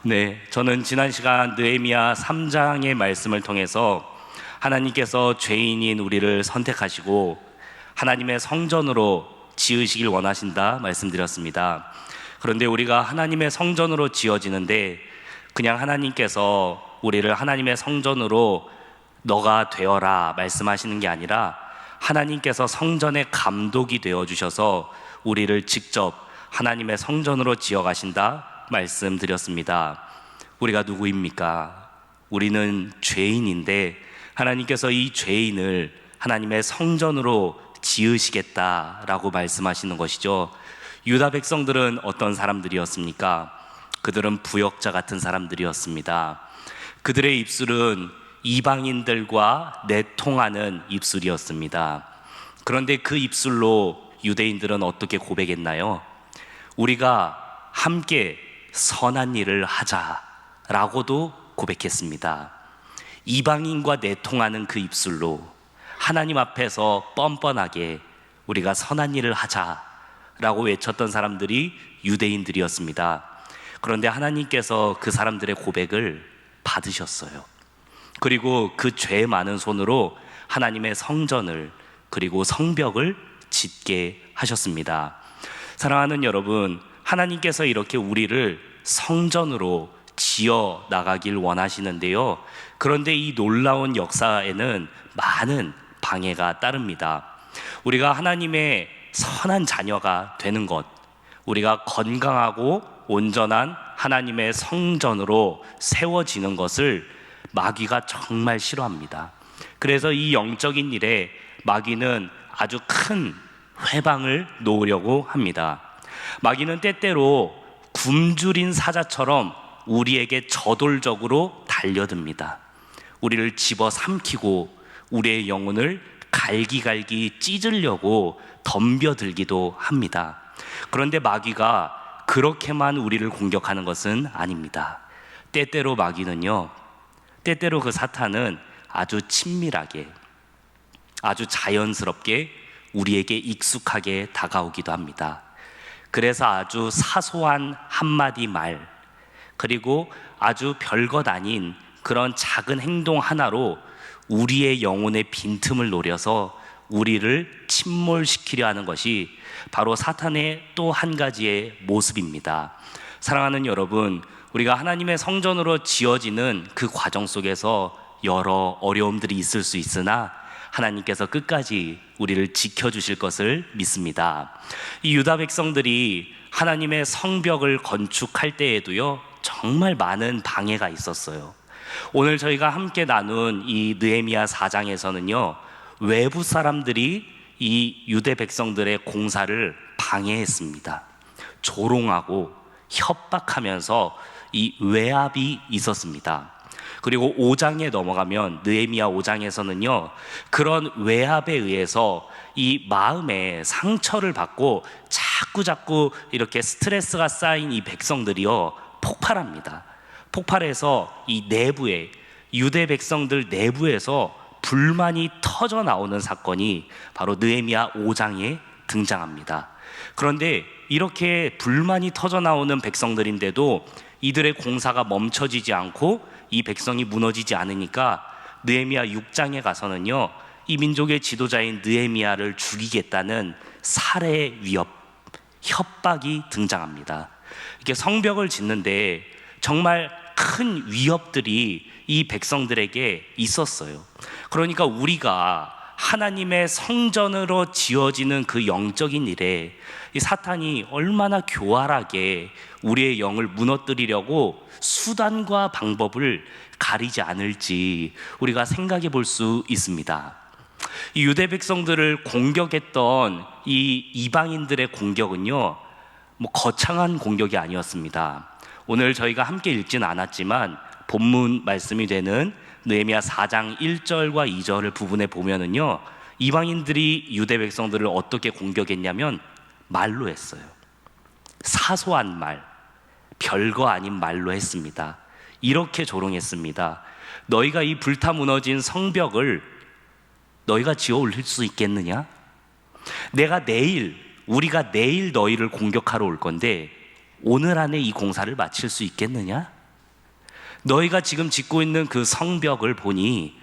네, 저는 지난 시간 느헤미야 3장의 말씀을 통해서 하나님께서 죄인인 우리를 선택하시고 하나님의 성전으로 지으시길 원하신다 말씀드렸습니다. 그런데 우리가 하나님의 성전으로 지어지는데 그냥 하나님께서 우리를 하나님의 성전으로 너가 되어라 말씀하시는 게 아니라 하나님께서 성전의 감독이 되어 주셔서 우리를 직접 하나님의 성전으로 지어 가신다 말씀드렸습니다. 우리가 누구입니까? 우리는 죄인인데 하나님께서 이 죄인을 하나님의 성전으로 지으시겠다라고 말씀하시는 것이죠. 유다 백성들은 어떤 사람들이었습니까? 그들은 부역자 같은 사람들이었습니다. 그들의 입술은 이방인들과 내통하는 입술이었습니다. 그런데 그 입술로 유대인들은 어떻게 고백했나요? 우리가 함께 선한 일을 하자라고도 고백했습니다. 이방인과 내통하는 그 입술로 하나님 앞에서 뻔뻔하게 우리가 선한 일을 하자라고 외쳤던 사람들이 유대인들이었습니다. 그런데 하나님께서 그 사람들의 고백을 받으셨어요. 그리고 그 죄 많은 손으로 하나님의 성전을 그리고 성벽을 짓게 하셨습니다. 사랑하는 여러분, 하나님께서 이렇게 우리를 성전으로 지어 나가길 원하시는데요. 그런데 이 놀라운 역사에는 많은 방해가 따릅니다. 우리가 하나님의 선한 자녀가 되는 것, 우리가 건강하고 온전한 하나님의 성전으로 세워지는 것을 마귀가 정말 싫어합니다. 그래서 이 영적인 일에 마귀는 아주 큰 회방을 놓으려고 합니다. 마귀는 때때로 굶주린 사자처럼 우리에게 저돌적으로 달려듭니다. 우리를 집어삼키고 우리의 영혼을 갈기갈기 찢으려고 덤벼들기도 합니다. 그런데 마귀가 그렇게만 우리를 공격하는 것은 아닙니다. 때때로 마귀는요, 때때로 그 사탄은 아주 친밀하게, 아주 자연스럽게 우리에게 익숙하게 다가오기도 합니다. 그래서 아주 사소한 한마디 말, 그리고 아주 별것 아닌 그런 작은 행동 하나로 우리의 영혼의 빈틈을 노려서 우리를 침몰시키려 하는 것이 바로 사탄의 또 한 가지의 모습입니다. 사랑하는 여러분, 우리가 하나님의 성전으로 지어지는 그 과정 속에서 여러 어려움들이 있을 수 있으나 하나님께서 끝까지 우리를 지켜주실 것을 믿습니다. 이 유다 백성들이 하나님의 성벽을 건축할 때에도요, 정말 많은 방해가 있었어요. 오늘 저희가 함께 나눈 이 느헤미야 4장에서는요, 외부 사람들이 이 유대 백성들의 공사를 방해했습니다. 조롱하고 협박하면서 이 외압이 있었습니다. 그리고 5장에 넘어가면 느헤미야 5장에서는요, 그런 외압에 의해서 이 마음에 상처를 받고 자꾸 이렇게 스트레스가 쌓인 이 백성들이요, 폭발합니다. 폭발해서 이 내부에, 유대 백성들 내부에서 불만이 터져 나오는 사건이 바로 느헤미야 5장에 등장합니다. 그런데 이렇게 불만이 터져 나오는 백성들인데도 이들의 공사가 멈춰지지 않고 이 백성이 무너지지 않으니까 느헤미야 6장에 가서는요, 이 민족의 지도자인 느헤미야를 죽이겠다는 살해 위협, 협박이 등장합니다. 이렇게 성벽을 짓는데 정말 큰 위협들이 이 백성들에게 있었어요. 그러니까 우리가 하나님의 성전으로 지어지는 그 영적인 일에 이 사탄이 얼마나 교활하게 우리의 영을 무너뜨리려고 수단과 방법을 가리지 않을지 우리가 생각해 볼 수 있습니다. 이 유대 백성들을 공격했던 이 이방인들의 공격은요, 거창한 공격이 아니었습니다. 오늘 저희가 함께 읽지는 않았지만 본문 말씀이 되는 느헤미야 4장 1절과 2절을 부분에 보면은요, 이방인들이 유대 백성들을 어떻게 공격했냐면 말로 했어요. 사소한 말, 별거 아닌 말로 했습니다. 이렇게 조롱했습니다. 너희가 이 불타 무너진 성벽을 너희가 지어 올릴 수 있겠느냐? 우리가 내일 너희를 공격하러 올 건데 오늘 안에 이 공사를 마칠 수 있겠느냐? 너희가 지금 짓고 있는 그 성벽을 보니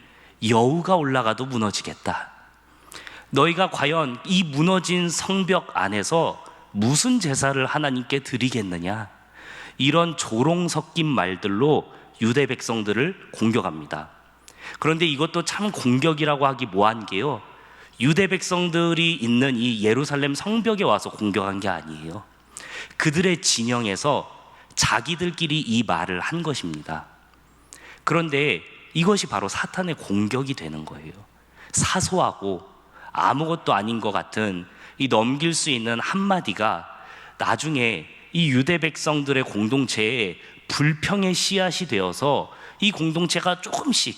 여우가 올라가도 무너지겠다. 너희가 과연 이 무너진 성벽 안에서 무슨 제사를 하나님께 드리겠느냐? 이런 조롱 섞인 말들로 유대 백성들을 공격합니다. 그런데 이것도 참 공격이라고 하기 뭐한 게요, 유대 백성들이 있는 이 예루살렘 성벽에 와서 공격한 게 아니에요. 그들의 진영에서 자기들끼리 이 말을 한 것입니다. 그런데 이것이 바로 사탄의 공격이 되는 거예요. 사소하고 아무것도 아닌 것 같은 이 넘길 수 있는 한마디가 나중에 이 유대 백성들의 공동체에 불평의 씨앗이 되어서 이 공동체가 조금씩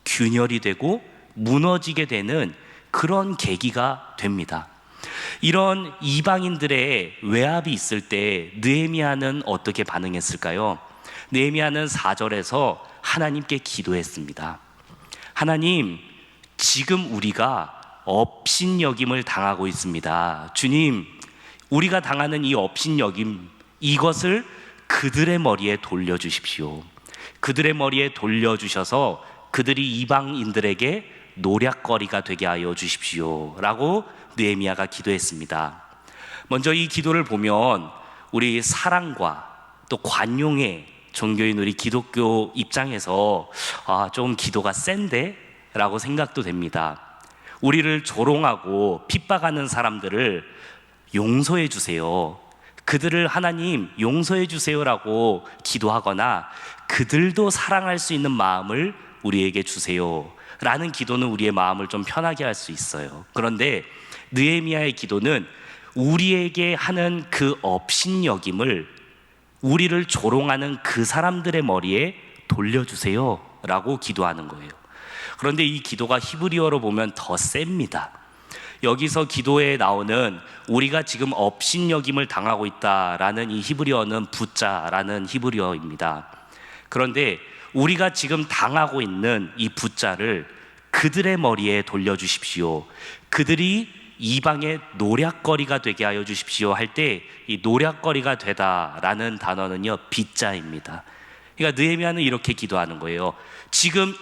균열이 되고 무너지게 되는 그런 계기가 됩니다. 이런 이방인들의 외압이 있을 때 느헤미야는 어떻게 반응했을까요? 느헤미야는 4절에서 하나님께 기도했습니다. 하나님, 지금 우리가 업신여김을 당하고 있습니다. 주님, 우리가 당하는 이 업신여김, 이것을 그들의 머리에 돌려주십시오. 그들의 머리에 돌려주셔서 그들이 이방인들에게 노략거리가 되게 하여 주십시오 라고 느헤미야가 기도했습니다. 먼저 이 기도를 보면 우리 사랑과 또 관용의 종교인 우리 기독교 입장에서 좀 기도가 센데? 라고 생각도 됩니다. 우리를 조롱하고 핍박하는 사람들을 용서해 주세요, 그들을 하나님 용서해 주세요라고 기도하거나 그들도 사랑할 수 있는 마음을 우리에게 주세요 라는 기도는 우리의 마음을 좀 편하게 할 수 있어요. 그런데 느헤미야의 기도는 우리에게 하는 그 업신여김을 우리를 조롱하는 그 사람들의 머리에 돌려주세요 라고 기도하는 거예요. 그런데 이 기도가 히브리어로 보면 더 셉니다. 여기서 기도에 나오는 우리가 지금 업신여김을 당하고 있다라는 이 히브리어는 붓자라는 히브리어입니다. 그런데 우리가 지금 당하고 있는 이 붓자를 그들의 머리에 돌려주십시오, 그들이 이방의 노략거리가 되게 하여 주십시오 할 때 이 노략거리가 되다라는 단어는요, 빗자입니다. 그러니까 느헤미야는 이렇게 기도하는 거예요. 지금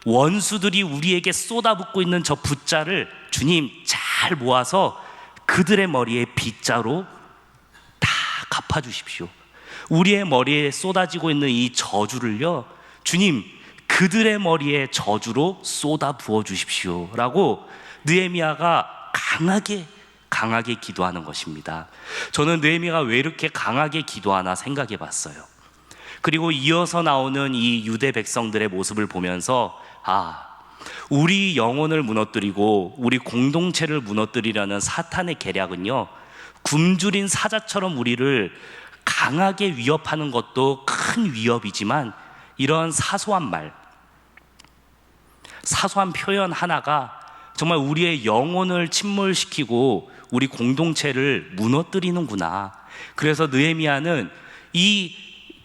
원수들이 우리에게 쏟아붓고 있는 저 붓자를 주님 잘 모아서 그들의 머리에 빗자로 다 갚아주십시오. 우리의 머리에 쏟아지고 있는 이 저주를요, 주님 그들의 머리에 저주로 쏟아 부어 주십시오 라고 느헤미야가 강하게 기도하는 것입니다. 저는 느헤미야가 왜 이렇게 강하게 기도하나 생각해 봤어요. 그리고 이어서 나오는 이 유대 백성들의 모습을 보면서 우리 영혼을 무너뜨리고 우리 공동체를 무너뜨리려는 사탄의 계략은요, 굶주린 사자처럼 우리를 강하게 위협하는 것도 큰 위협이지만 이런 사소한 말, 사소한 표현 하나가 정말 우리의 영혼을 침몰시키고 우리 공동체를 무너뜨리는구나. 그래서 느헤미야는 이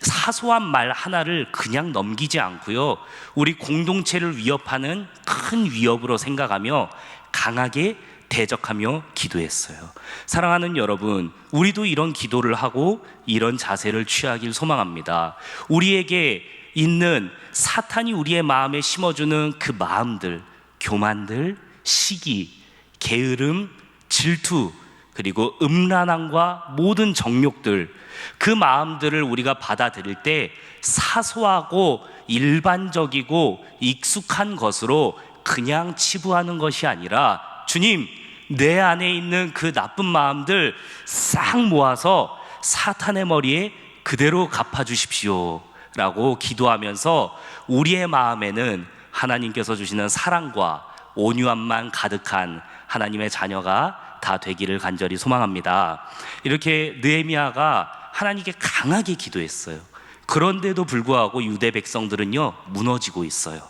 사소한 말 하나를 그냥 넘기지 않고요, 우리 공동체를 위협하는 큰 위협으로 생각하며 강하게 대적하며 기도했어요. 사랑하는 여러분, 우리도 이런 기도를 하고 이런 자세를 취하길 소망합니다. 우리에게 있는 사탄이 우리의 마음에 심어주는 그 마음들, 교만들, 시기, 게으름, 질투, 그리고 음란함과 모든 정욕들, 그 마음들을 우리가 받아들일 때 사소하고 일반적이고 익숙한 것으로 그냥 치부하는 것이 아니라 주님, 내 안에 있는 그 나쁜 마음들 싹 모아서 사탄의 머리에 그대로 갚아주십시오 라고 기도하면서 우리의 마음에는 하나님께서 주시는 사랑과 온유함만 가득한 하나님의 자녀가 다 되기를 간절히 소망합니다. 이렇게 느헤미야가 하나님께 강하게 기도했어요. 그런데도 불구하고 유대 백성들은요, 무너지고 있어요.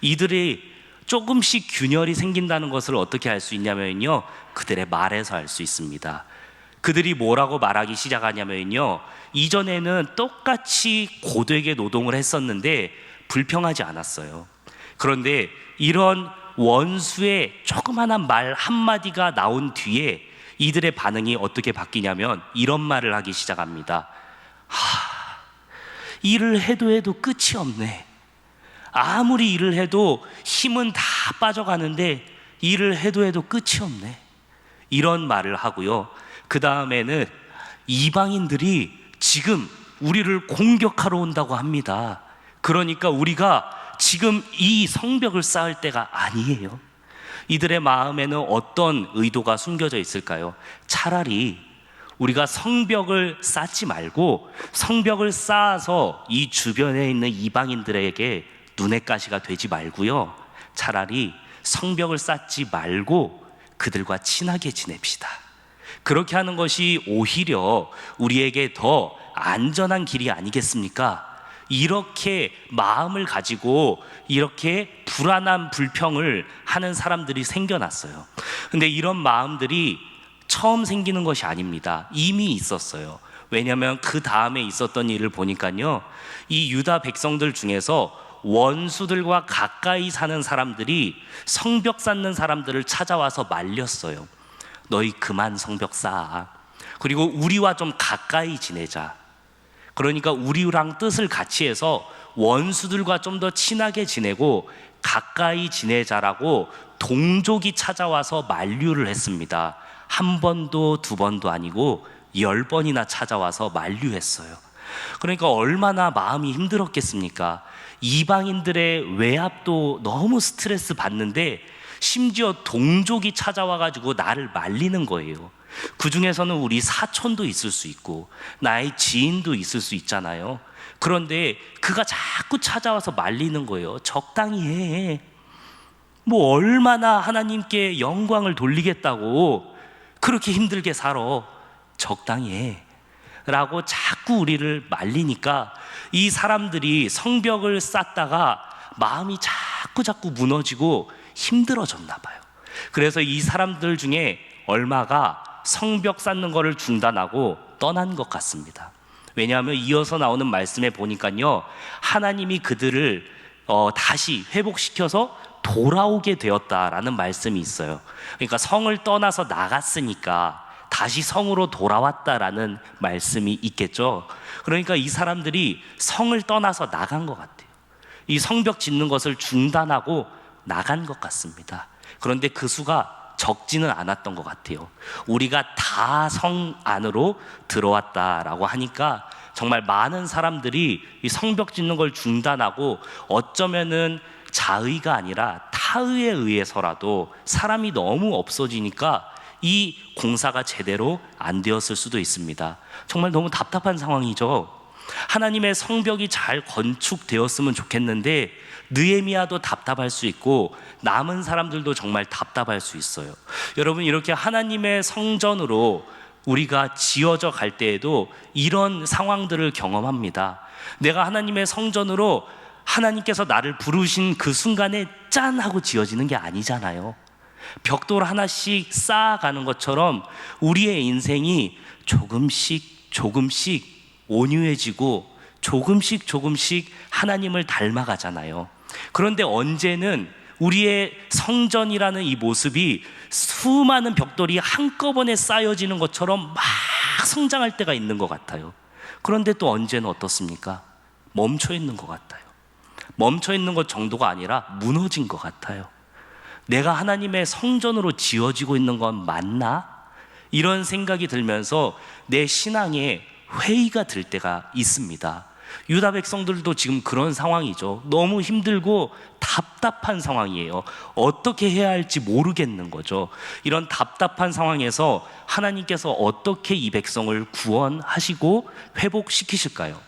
이들이 조금씩 균열이 생긴다는 것을 어떻게 알 수 있냐면요, 그들의 말에서 알 수 있습니다. 그들이 뭐라고 말하기 시작하냐면요, 이전에는 똑같이 고되게 노동을 했었는데 불평하지 않았어요. 그런데 이런 원수의 조그마한 말 한마디가 나온 뒤에 이들의 반응이 어떻게 바뀌냐면 이런 말을 하기 시작합니다. 일을 해도 끝이 없네. 아무리 일을 해도 힘은 다 빠져가는데 일을 해도 끝이 없네. 이런 말을 하고요. 그 다음에는 이방인들이 지금 우리를 공격하러 온다고 합니다. 그러니까 우리가 지금 이 성벽을 쌓을 때가 아니에요. 이들의 마음에는 어떤 의도가 숨겨져 있을까요? 차라리 우리가 성벽을 쌓지 말고 성벽을 쌓아서 이 주변에 있는 이방인들에게 눈의 가시가 되지 말고요. 차라리 성벽을 쌓지 말고 그들과 친하게 지냅시다. 그렇게 하는 것이 오히려 우리에게 더 안전한 길이 아니겠습니까? 이렇게 마음을 가지고 이렇게 불안한 불평을 하는 사람들이 생겨났어요. 근데 이런 마음들이 처음 생기는 것이 아닙니다. 이미 있었어요. 왜냐하면 그 다음에 있었던 일을 보니까요, 이 유다 백성들 중에서 원수들과 가까이 사는 사람들이 성벽 쌓는 사람들을 찾아와서 말렸어요. 너희 그만 성벽 쌓아. 그리고 우리와 좀 가까이 지내자. 그러니까 우리랑 뜻을 같이 해서 원수들과 좀 더 친하게 지내고 가까이 지내자라고 동족이 찾아와서 만류를 했습니다. 한 번도 두 번도 아니고 10번이나 찾아와서 만류했어요. 그러니까 얼마나 마음이 힘들었겠습니까? 이방인들의 외압도 너무 스트레스 받는데 심지어 동족이 찾아와가지고 나를 말리는 거예요. 그 중에서는 우리 사촌도 있을 수 있고 나의 지인도 있을 수 있잖아요. 그런데 그가 자꾸 찾아와서 말리는 거예요. 적당히 해. 뭐 얼마나 하나님께 영광을 돌리겠다고 그렇게 힘들게 살아. 적당히 해 라고 자꾸 우리를 말리니까 이 사람들이 성벽을 쌓다가 마음이 자꾸 무너지고 힘들어졌나 봐요. 그래서 이 사람들 중에 얼마가 성벽 쌓는 거를 중단하고 떠난 것 같습니다. 왜냐하면 이어서 나오는 말씀에 보니까요, 하나님이 그들을 다시 회복시켜서 돌아오게 되었다라는 말씀이 있어요. 그러니까 성을 떠나서 나갔으니까 다시 성으로 돌아왔다라는 말씀이 있겠죠. 그러니까 이 사람들이 성을 떠나서 나간 것 같아요. 이 성벽 짓는 것을 중단하고 나간 것 같습니다. 그런데 그 수가 적지는 않았던 것 같아요. 우리가 다 성 안으로 들어왔다라고 하니까 정말 많은 사람들이 이 성벽 짓는 걸 중단하고 어쩌면은 자의가 아니라 타의에 의해서라도 사람이 너무 없어지니까 이 공사가 제대로 안 되었을 수도 있습니다. 정말 너무 답답한 상황이죠. 하나님의 성벽이 잘 건축되었으면 좋겠는데 느헤미야도 답답할 수 있고 남은 사람들도 정말 답답할 수 있어요. 여러분, 이렇게 하나님의 성전으로 우리가 지어져 갈 때에도 이런 상황들을 경험합니다. 내가 하나님의 성전으로 하나님께서 나를 부르신 그 순간에 짠 하고 지어지는 게 아니잖아요. 벽돌 하나씩 쌓아가는 것처럼 우리의 인생이 조금씩 온유해지고 조금씩 하나님을 닮아가잖아요. 그런데 언제는 우리의 성전이라는 이 모습이 수많은 벽돌이 한꺼번에 쌓여지는 것처럼 막 성장할 때가 있는 것 같아요. 그런데 또 언제는 어떻습니까? 멈춰 있는 것 같아요. 멈춰 있는 것 정도가 아니라 무너진 것 같아요. 내가 하나님의 성전으로 지어지고 있는 건 맞나? 이런 생각이 들면서 내 신앙에 회의가 들 때가 있습니다. 유다 백성들도 지금 그런 상황이죠. 너무 힘들고 답답한 상황이에요. 어떻게 해야 할지 모르겠는 거죠. 이런 답답한 상황에서 하나님께서 어떻게 이 백성을 구원하시고 회복시키실까요?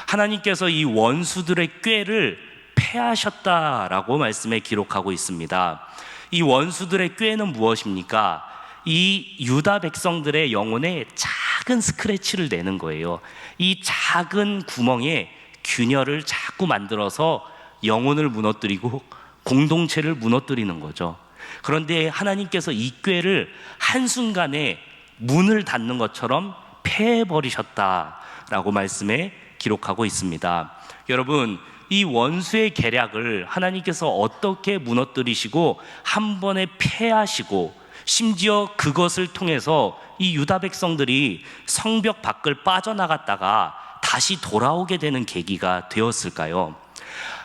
하나님께서 이 원수들의 꾀를 패하셨다라고 말씀에 기록하고 있습니다. 이 원수들의 꾀는 무엇입니까? 이 유다 백성들의 영혼에 작은 스크래치를 내는 거예요. 이 작은 구멍에 균열을 자꾸 만들어서 영혼을 무너뜨리고 공동체를 무너뜨리는 거죠. 그런데 하나님께서 이 꾀를 한순간에 문을 닫는 것처럼 패해버리셨다라고 말씀에 기록하고 있습니다. 여러분, 이 원수의 계략을 하나님께서 어떻게 무너뜨리시고 한 번에 패하시고 심지어 그것을 통해서 이 유다 백성들이 성벽 밖을 빠져나갔다가 다시 돌아오게 되는 계기가 되었을까요?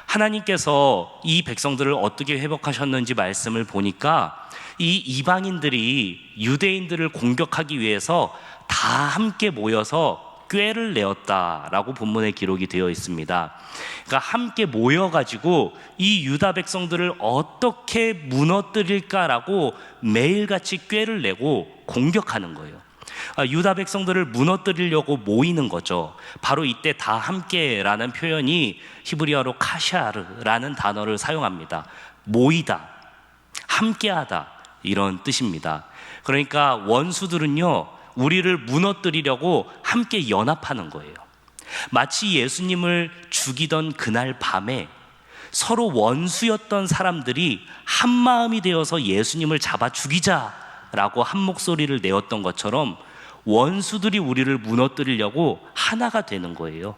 하나님께서 이 백성들을 어떻게 회복하셨는지 말씀을 보니까 이 이방인들이 유대인들을 공격하기 위해서 다 함께 모여서 꾀를 내었다라고 본문에 기록이 되어 있습니다. 그러니까 함께 모여가지고 이 유다 백성들을 어떻게 무너뜨릴까라고 매일같이 꾀를 내고 공격하는 거예요. 유다 백성들을 무너뜨리려고 모이는 거죠. 바로 이때 다 함께라는 표현이 히브리어로 카샤르라는 단어를 사용합니다. 모이다, 함께하다, 이런 뜻입니다. 그러니까 원수들은요, 우리를 무너뜨리려고 함께 연합하는 거예요. 마치 예수님을 죽이던 그날 밤에 서로 원수였던 사람들이 한 마음이 되어서 예수님을 잡아 죽이자라고 한 목소리를 내었던 것처럼 원수들이 우리를 무너뜨리려고 하나가 되는 거예요.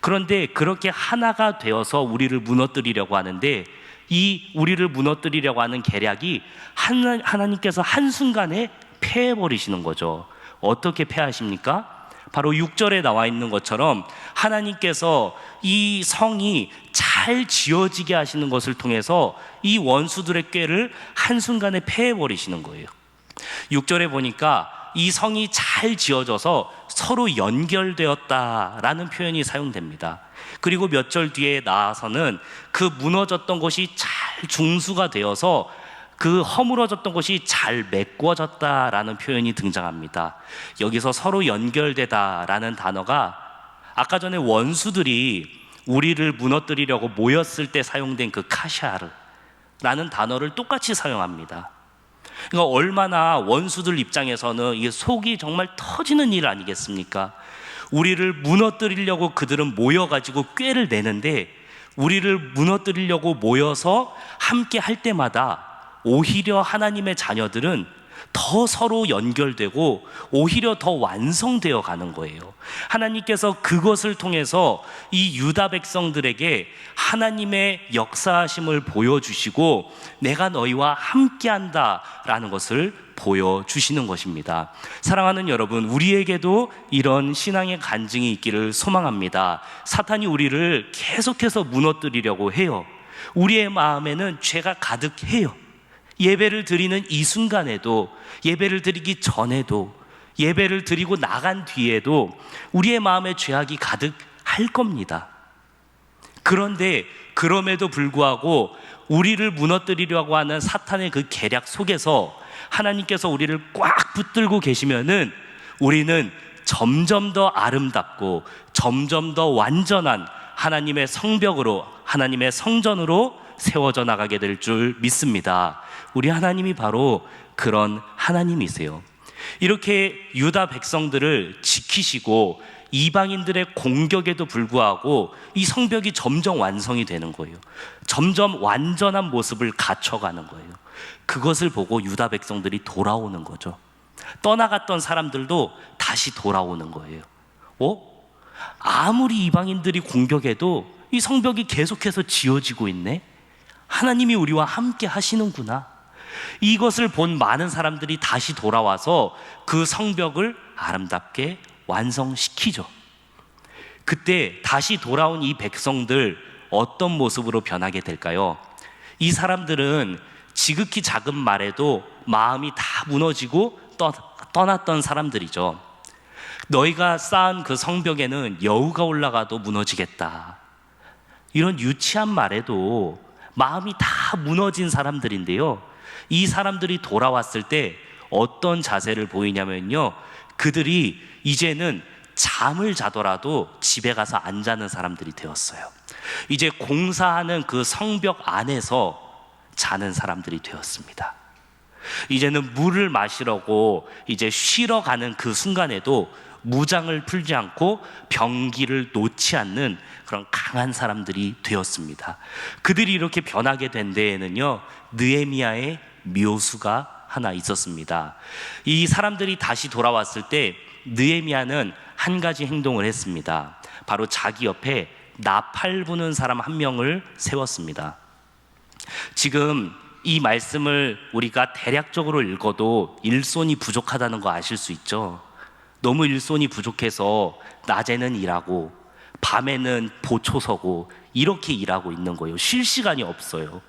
그런데 그렇게 하나가 되어서 우리를 무너뜨리려고 하는데, 이 우리를 무너뜨리려고 하는 계략이 하나님께서 한순간에 패해버리시는 거죠. 어떻게 패하십니까? 바로 6절에 나와 있는 것처럼 하나님께서 이 성이 잘 지어지게 하시는 것을 통해서 이 원수들의 꾀를 한순간에 패해버리시는 거예요. 6절에 보니까 이 성이 잘 지어져서 서로 연결되었다라는 표현이 사용됩니다. 그리고 몇 절 뒤에 나아서는 그 무너졌던 곳이 잘 중수가 되어서 그 허물어졌던 곳이 잘 메꿔졌다라는 표현이 등장합니다. 여기서 서로 연결되다라는 단어가 아까 전에 원수들이 우리를 무너뜨리려고 모였을 때 사용된 그 카샤르라는 단어를 똑같이 사용합니다. 그러니까 얼마나 원수들 입장에서는 이게 속이 정말 터지는 일 아니겠습니까? 우리를 무너뜨리려고 그들은 모여가지고 꾀를 내는데, 우리를 무너뜨리려고 모여서 함께 할 때마다 오히려 하나님의 자녀들은 더 서로 연결되고 오히려 더 완성되어 가는 거예요. 하나님께서 그것을 통해서 이 유다 백성들에게 하나님의 역사하심을 보여주시고 내가 너희와 함께한다라는 것을 보여주시는 것입니다. 사랑하는 여러분, 우리에게도 이런 신앙의 간증이 있기를 소망합니다. 사탄이 우리를 계속해서 무너뜨리려고 해요. 우리의 마음에는 죄가 가득해요. 예배를 드리는 이 순간에도, 예배를 드리기 전에도, 예배를 드리고 나간 뒤에도 우리의 마음에 죄악이 가득할 겁니다. 그런데 그럼에도 불구하고 우리를 무너뜨리려고 하는 사탄의 그 계략 속에서 하나님께서 우리를 꽉 붙들고 계시면은 우리는 점점 더 아름답고 점점 더 완전한 하나님의 성벽으로, 하나님의 성전으로 세워져 나가게 될 줄 믿습니다. 우리 하나님이 바로 그런 하나님이세요. 이렇게 유다 백성들을 지키시고 이방인들의 공격에도 불구하고 이 성벽이 점점 완성이 되는 거예요. 점점 완전한 모습을 갖춰가는 거예요. 그것을 보고 유다 백성들이 돌아오는 거죠. 떠나갔던 사람들도 다시 돌아오는 거예요. 아무리 이방인들이 공격해도 이 성벽이 계속해서 지어지고 있네? 하나님이 우리와 함께 하시는구나. 이것을 본 많은 사람들이 다시 돌아와서 그 성벽을 아름답게 완성시키죠. 그때 다시 돌아온 이 백성들, 어떤 모습으로 변하게 될까요? 이 사람들은 지극히 작은 말에도 마음이 다 무너지고 떠났던 사람들이죠. 너희가 쌓은 그 성벽에는 여우가 올라가도 무너지겠다, 이런 유치한 말에도 마음이 다 무너진 사람들인데요, 이 사람들이 돌아왔을 때 어떤 자세를 보이냐면요, 그들이 이제는 잠을 자더라도 집에 가서 안 자는 사람들이 되었어요. 이제 공사하는 그 성벽 안에서 자는 사람들이 되었습니다. 이제는 물을 마시려고 이제 쉬러 가는 그 순간에도 무장을 풀지 않고 병기를 놓지 않는 그런 강한 사람들이 되었습니다. 그들이 이렇게 변하게 된 데에는요, 느헤미야의 묘수가 하나 있었습니다. 이 사람들이 다시 돌아왔을 때 느헤미야는 한 가지 행동을 했습니다. 바로 자기 옆에 나팔 부는 사람 한 명을 세웠습니다. 지금 이 말씀을 우리가 대략적으로 읽어도 일손이 부족하다는 거 아실 수 있죠. 너무 일손이 부족해서 낮에는 일하고 밤에는 보초 서고 이렇게 일하고 있는 거예요. 쉴 시간이 없어요.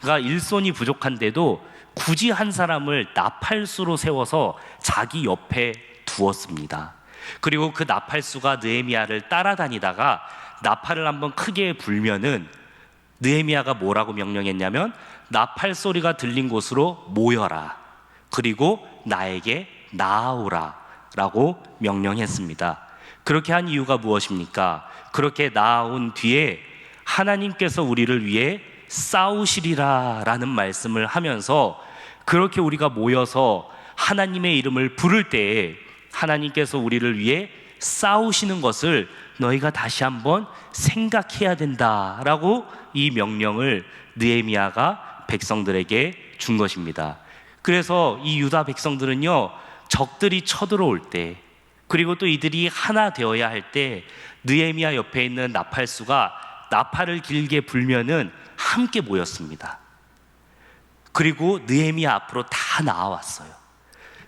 그러니까 일손이 부족한데도 굳이 한 사람을 나팔수로 세워서 자기 옆에 두었습니다. 그리고 그 나팔수가 느헤미야를 따라다니다가 나팔을 한번 크게 불면은 느헤미야가 뭐라고 명령했냐면 나팔 소리가 들린 곳으로 모여라. 그리고 나에게 나아오라 라고 명령했습니다. 그렇게 한 이유가 무엇입니까? 그렇게 나아온 뒤에 하나님께서 우리를 위해 싸우시리라 라는 말씀을 하면서 그렇게 우리가 모여서 하나님의 이름을 부를 때에 하나님께서 우리를 위해 싸우시는 것을 너희가 다시 한번 생각해야 된다라고 이 명령을 느헤미야가 백성들에게 준 것입니다. 그래서 이 유다 백성들은요, 적들이 쳐들어올 때, 그리고 또 이들이 하나 되어야 할 때 느헤미야 옆에 있는 나팔수가 나팔을 길게 불면은 함께 모였습니다. 그리고 느헤미야 앞으로 다 나아왔어요.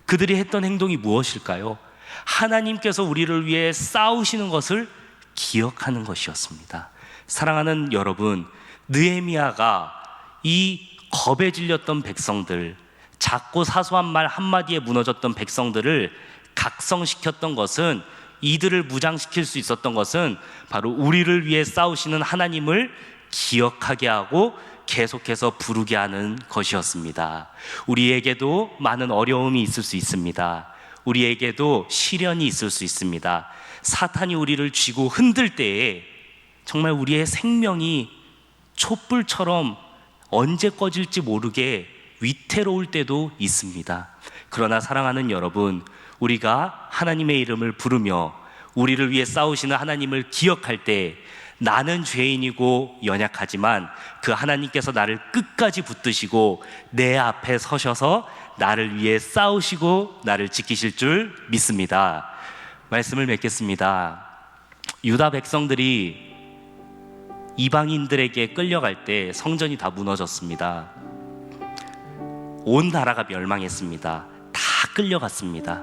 그들이 했던 행동이 무엇일까요? 하나님께서 우리를 위해 싸우시는 것을 기억하는 것이었습니다. 사랑하는 여러분, 느헤미야가 이 겁에 질렸던 백성들, 작고 사소한 말 한마디에 무너졌던 백성들을 각성시켰던 것은, 이들을 무장시킬 수 있었던 것은 바로 우리를 위해 싸우시는 하나님을 기억하게 하고 계속해서 부르게 하는 것이었습니다. 우리에게도 많은 어려움이 있을 수 있습니다. 우리에게도 시련이 있을 수 있습니다. 사탄이 우리를 쥐고 흔들 때에 정말 우리의 생명이 촛불처럼 언제 꺼질지 모르게 위태로울 때도 있습니다. 그러나 사랑하는 여러분, 우리가 하나님의 이름을 부르며 우리를 위해 싸우시는 하나님을 기억할 때 나는 죄인이고 연약하지만 그 하나님께서 나를 끝까지 붙드시고 내 앞에 서셔서 나를 위해 싸우시고 나를 지키실 줄 믿습니다. 말씀을 맺겠습니다. 유다 백성들이 이방인들에게 끌려갈 때 성전이 다 무너졌습니다. 온 나라가 멸망했습니다. 다 끌려갔습니다.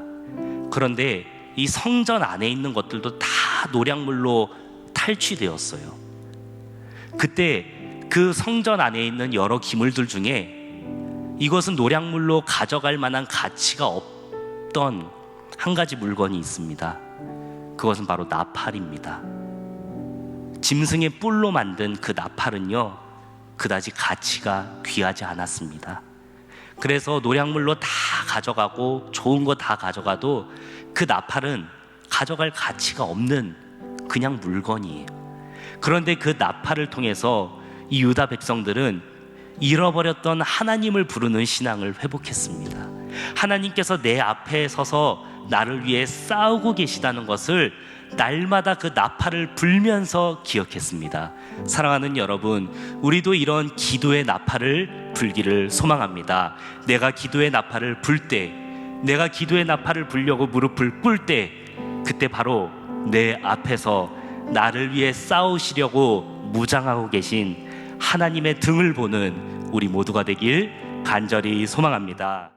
그런데 이 성전 안에 있는 것들도 다 노략물로 탈취되었어요. 그때 그 성전 안에 있는 여러 기물들 중에 이것은 노략물로 가져갈 만한 가치가 없던 한 가지 물건이 있습니다. 그것은 바로 나팔입니다. 짐승의 뿔로 만든 그 나팔은요, 그다지 가치가 귀하지 않았습니다. 그래서 노략물로 다 가져가고 좋은 거 다 가져가도 그 나팔은 가져갈 가치가 없는 그냥 물건이에요. 그런데 그 나팔을 통해서 이 유다 백성들은 잃어버렸던 하나님을 부르는 신앙을 회복했습니다. 하나님께서 내 앞에 서서 나를 위해 싸우고 계시다는 것을 날마다 그 나팔을 불면서 기억했습니다. 사랑하는 여러분, 우리도 이런 기도의 나팔을 불기를 소망합니다. 내가 기도의 나팔을 불 때, 내가 기도의 나팔을 불려고 무릎을 꿇을 때, 그때 바로 내 앞에서 나를 위해 싸우시려고 무장하고 계신 하나님의 등을 보는 우리 모두가 되길 간절히 소망합니다.